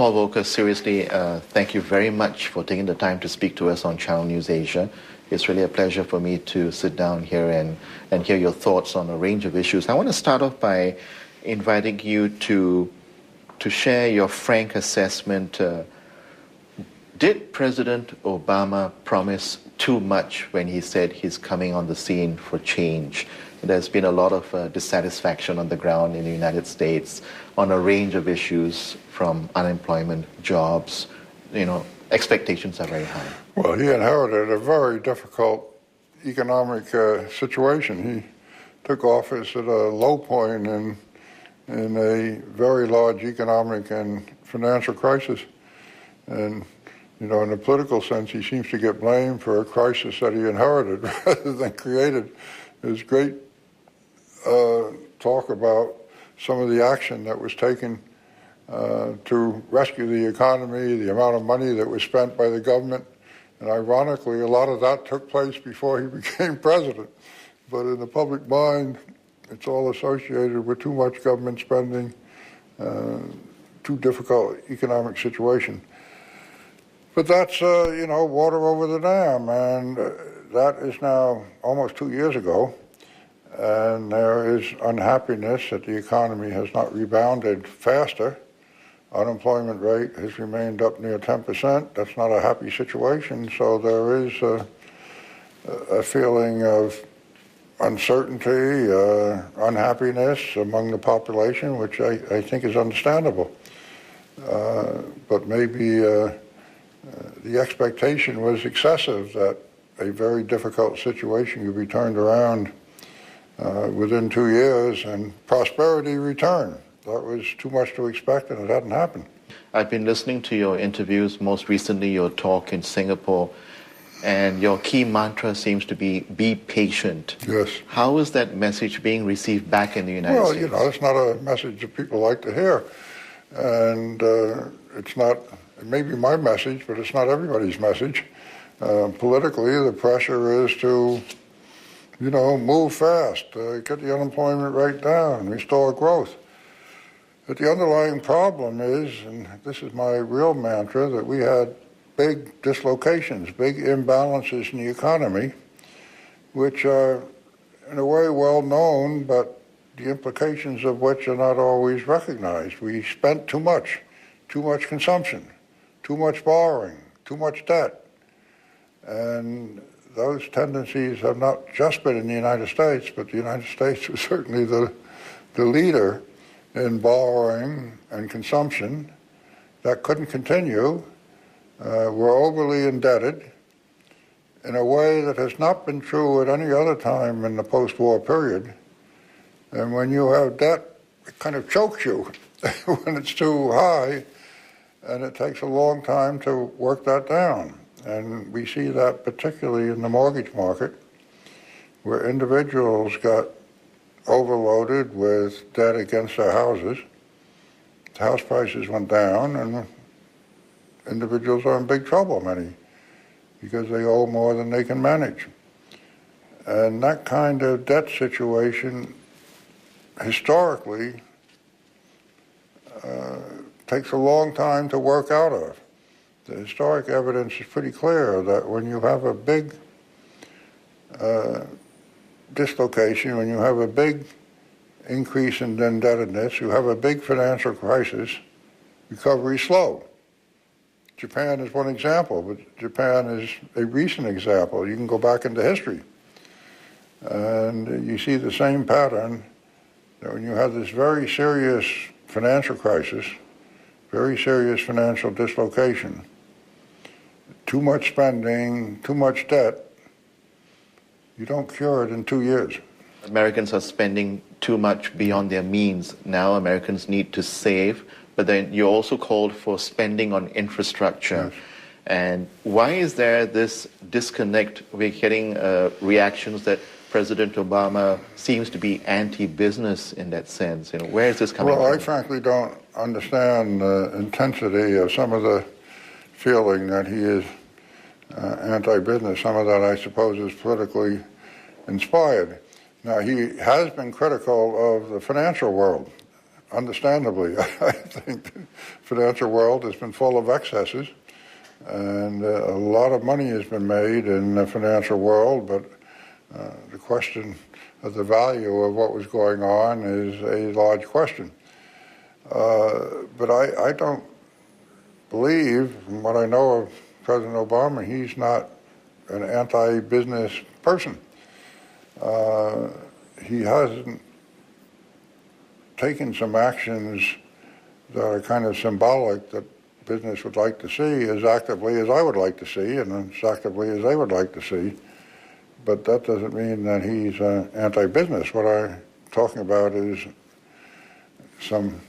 Paul Volcker, seriously, thank you very much for taking the time to speak to us on Channel News Asia. It's really a pleasure for me to sit down here and hear your thoughts on a range of issues. I want to start off by inviting you to share your frank assessment. Did President Obama promise too much when he said he's coming on the scene for change? There's been a lot of dissatisfaction on the ground in the United States on a range of issues, from unemployment, jobs. Expectations are very high. Well, he inherited a very difficult economic situation. He took office at a low point in a very large economic and financial crisis. And, in a political sense, he seems to get blamed for a crisis that he inherited rather than created. There's great talk about some of the action that was taken to rescue the economy, the amount of money that was spent by the government. And ironically, a lot of that took place before he became president. But in the public mind, it's all associated with too much government spending, too difficult economic situation. But that's, water over the dam, and that is now almost 2 years ago, and there is unhappiness that the economy has not rebounded faster. Unemployment rate has remained up near 10%. That's not a happy situation, so there is a feeling of uncertainty, unhappiness among the population, which I think is understandable. But maybe the expectation was excessive that a very difficult situation could be turned around within 2 years and prosperity return. That was too much to expect, and it hadn't happened. I've been listening to your interviews, most recently your talk in Singapore, and your key mantra seems to be patient. Yes. How is that message being received back in the United States? Well, it's not a message that people like to hear. And it's not, it may be my message, but it's not everybody's message. Politically, the pressure is to, move fast, get the unemployment rate down, restore growth. But the underlying problem is, and this is my real mantra, that we had big dislocations, big imbalances in the economy, which are in a way well known, but the implications of which are not always recognized. We spent too much consumption, too much borrowing, too much debt. And those tendencies have not just been in the United States, but the United States was certainly the leader in borrowing and consumption. That couldn't continue. We're overly indebted in a way that has not been true at any other time in the post-war period. And when you have debt, it kind of chokes you when it's too high, and it takes a long time to work that down. And we see that particularly in the mortgage market, where individuals got overloaded with debt against their houses. House prices went down, and individuals are in big trouble, many, because they owe more than they can manage. And that kind of debt situation historically takes a long time to work out of. The historic evidence is pretty clear that when you have a big dislocation, when you have a big increase in indebtedness, you have a big financial crisis, recovery is slow. Japan is one example, but Japan is a recent example. You can go back into history, and you see the same pattern, that when you have this very serious financial crisis, very serious financial dislocation, too much spending, too much debt, you don't cure it in 2 years. Americans are spending too much beyond their means. Now Americans need to save, but then you also called for spending on infrastructure. Yes. And why is there this disconnect? We're getting reactions that President Obama seems to be anti-business in that sense. Where is this coming from? Well, I frankly don't understand the intensity of some of the feeling that he is anti-business. Some of that, I suppose, is politically inspired. Now, he has been critical of the financial world understandably, I think the financial world has been full of excesses, and a lot of money has been made in the financial world, but the question of the value of what was going on is a large question. But I don't believe, from what I know of President Obama, he's not an anti-business person. He hasn't taken some actions that are kind of symbolic that business would like to see as actively as I would like to see and as actively as they would like to see. But that doesn't mean that he's anti-business. What I'm talking about is some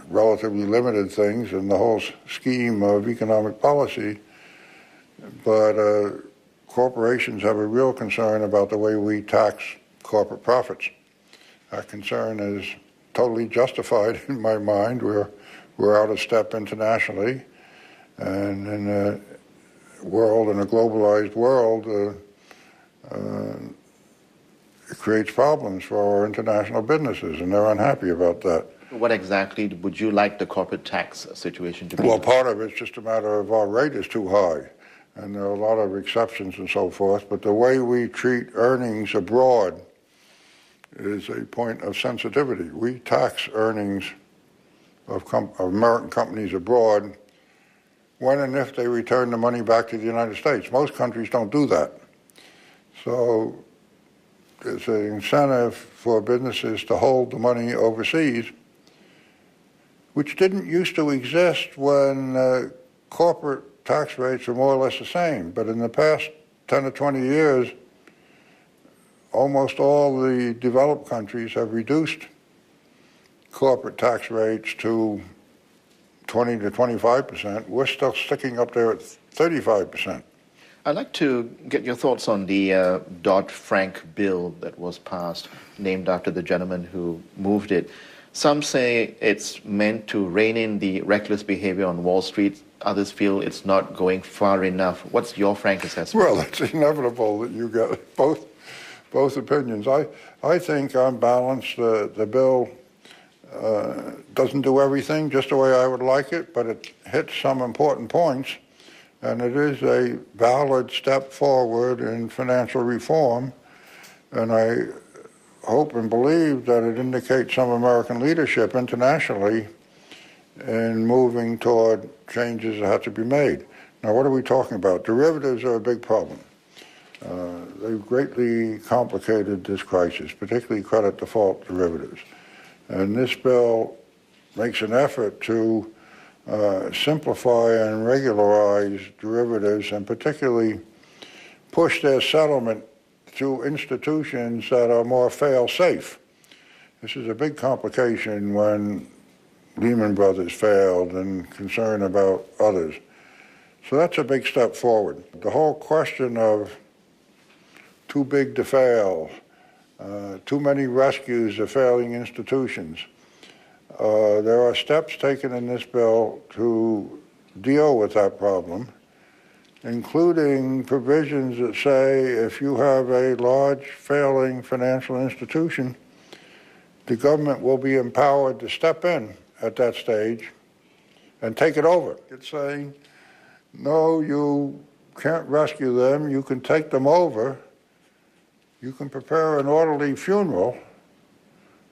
relatively limited things in the whole scheme of economic policy. But corporations have a real concern about the way we tax corporate profits. That concern is totally justified in my mind. We're out of step internationally, and in a world, in a globalized world, it creates problems for our international businesses, and they're unhappy about that. What exactly would you like the corporate tax situation to be? Well, part of it's just a matter of our rate is too high, and there are a lot of exceptions and so forth, but the way we treat earnings abroad is a point of sensitivity. We tax earnings of American companies abroad when and if they return the money back to the United States. Most countries don't do that. So there's an incentive for businesses to hold the money overseas, which didn't used to exist when corporate tax rates were more or less the same. But in the past 10 or 20 years, almost all the developed countries have reduced corporate tax rates to 20 to 25%. We're still sticking up there at 35%. I'd like to get your thoughts on the Dodd-Frank bill that was passed, named after the gentleman who moved it. Some say it's meant to rein in the reckless behavior on Wall Street. Others feel it's not going far enough. What's your frank assessment? Well, it's inevitable that you get both opinions. I think on balance the bill doesn't do everything just the way I would like it, but it hits some important points, and it is a valid step forward in financial reform, and I hope and believe that it indicates some American leadership internationally in moving toward changes that have to be made. Now, what are we talking about? Derivatives are a big problem. They've greatly complicated this crisis, particularly credit default derivatives. And this bill makes an effort to simplify and regularize derivatives, and particularly push their settlement to institutions that are more fail-safe. This is a big complication when Lehman Brothers failed and concern about others. So that's a big step forward. The whole question of too big to fail, too many rescues of failing institutions. There are steps taken in this bill to deal with that problem, including provisions that say if you have a large failing financial institution, the government will be empowered to step in at that stage and take it over. It's saying, no, you can't rescue them, you can take them over, you can prepare an orderly funeral,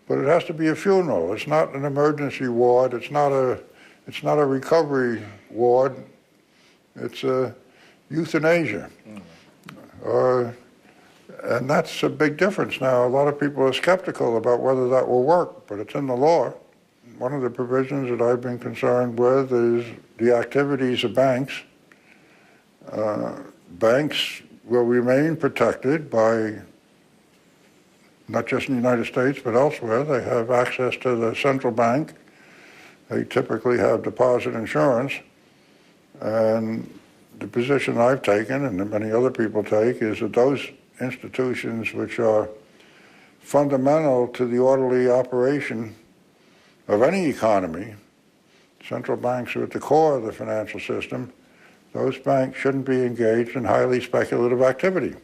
but it has to be a funeral. It's not an emergency ward, it's not a recovery ward, it's a euthanasia. And that's a big difference now. A lot of people are skeptical about whether that will work, but it's in the law. One of the provisions that I've been concerned with is the activities of banks. Banks will remain protected by, not just in the United States, but elsewhere. They have access to the central bank. They typically have deposit insurance. And the position I've taken, and that many other people take, is that those institutions which are fundamental to the orderly operation of any economy, central banks are at the core of the financial system, those banks shouldn't be engaged in highly speculative activity.